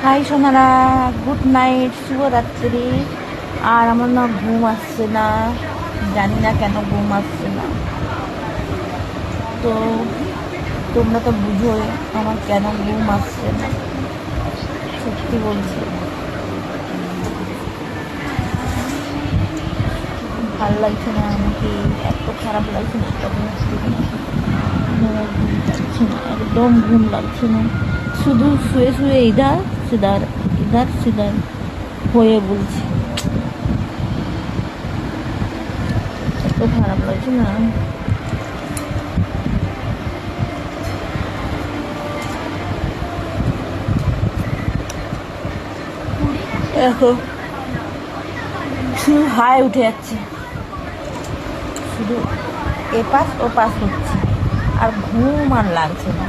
High Sonara, good night, শুভরাত্রি। আর আমার না ঘুম আসছে না, জানি না কেন ঘুম আসছে না। তো তোমরা তো বুঝোই আমার কেন ঘুম আসছে না। সত্যি বলছি, ভালো লাগছে না আমাকে, এত খারাপ লাগছে না, ঘুম লাগছে না, একদম ঘুম লাগছে না। শুধু শুয়ে শুয়ে ইধার সিধার হয়ে বলছি, এত খারাপ লাগছে না। দেখো, শুধু হাই উঠে যাচ্ছে, শুধু এপাশ ওপাশ হচ্ছে, আর ঘুম আর লাগছে না।